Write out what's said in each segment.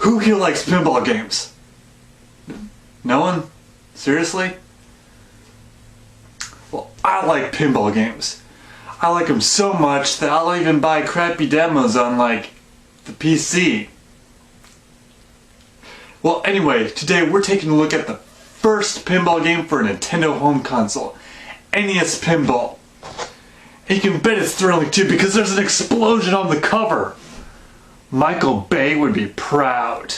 Who here likes pinball games? No one? Seriously? Well, I like pinball games. I like them so much that I'll even buy crappy demos on, like, the PC. Well, anyway, today we're taking a look at the first pinball game for a Nintendo home console, NES Pinball. And you can bet it's thrilling too because there's an explosion on the cover. Michael Bay would be proud.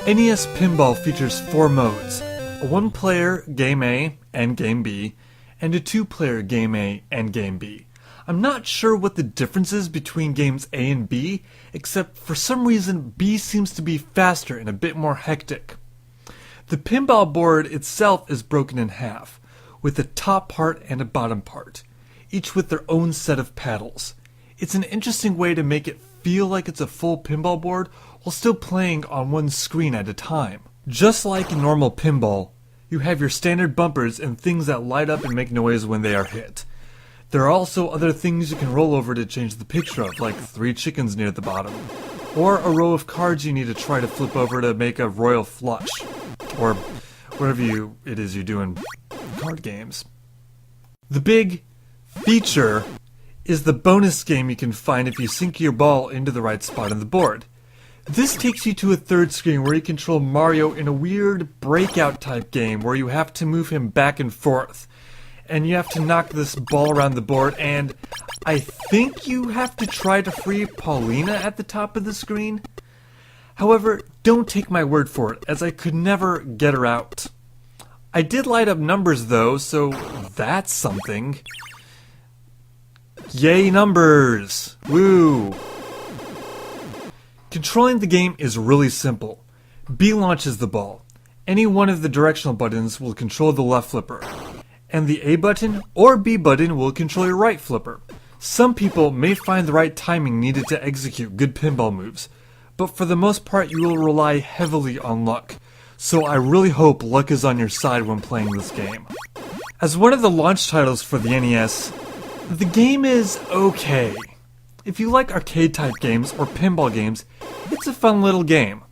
NES Pinball features 4 modes, a 1-player Game A and Game B, and a 2-player Game A and Game B. I'm not sure what the difference is between games A and B, except for some reason B seems to be faster and a bit more hectic. The pinball board itself is broken in half, with a top part and a bottom part, each with their own set of paddles. It's an interesting way to make it feel like it's a full pinball board while still playing on one screen at a time. Just like normal pinball, you have your standard bumpers and things that light up and make noise when they are hit. There are also other things you can roll over to change the picture of, like 3 chickens near the bottom, or a row of cards you need to try to flip over to make a royal flush, or whatever it is you do in card games. The big feature is the bonus game you can find if you sink your ball into the right spot on the board. This takes you to a 3rd screen where you control Mario in a weird breakout type game where you have to move him back and forth. And you have to knock this ball around the board, and I think you have to try to free Paulina at the top of the screen. However, don't take my word for it, as I could never get her out. I did light up numbers though, so that's something. Yay numbers! Woo! Controlling the game is really simple. B launches the ball. Any one of the directional buttons will control the left flipper, and the A button or B button will control your right flipper. Some people may find the right timing needed to execute good pinball moves, but for the most part you will rely heavily on luck, so I really hope luck is on your side when playing this game. As one of the launch titles for the NES, the game is okay. If you like arcade-type games or pinball games, it's a fun little game.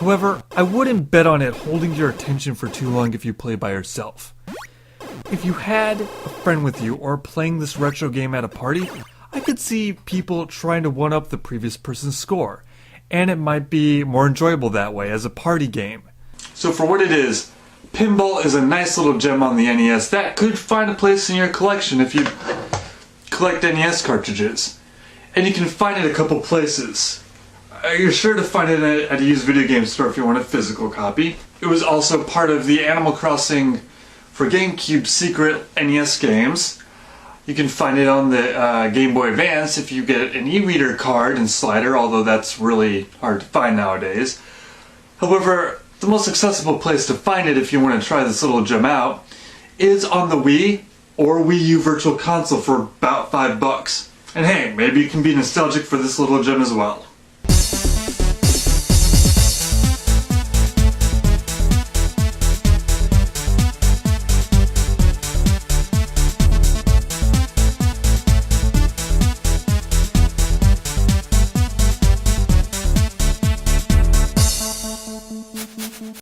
However, I wouldn't bet on it holding your attention for too long if you play by yourself. If you had a friend with you or playing this retro game at a party, I could see people trying to one-up the previous person's score, and it might be more enjoyable that way as a party game. So for what it is, pinball is a nice little gem on the NES that could find a place in your collection if you collect NES cartridges. And you can find it a couple places. You're sure to find it at a used video game store if you want a physical copy. It was also part of the Animal Crossing for GameCube secret NES games. You can find it on the Game Boy Advance if you get an e-reader card and slider, although that's really hard to find nowadays. However, the most accessible place to find it if you want to try this little gem out is on the Wii or Wii U Virtual Console for about $5. And hey, maybe you can be nostalgic for this little gem as well.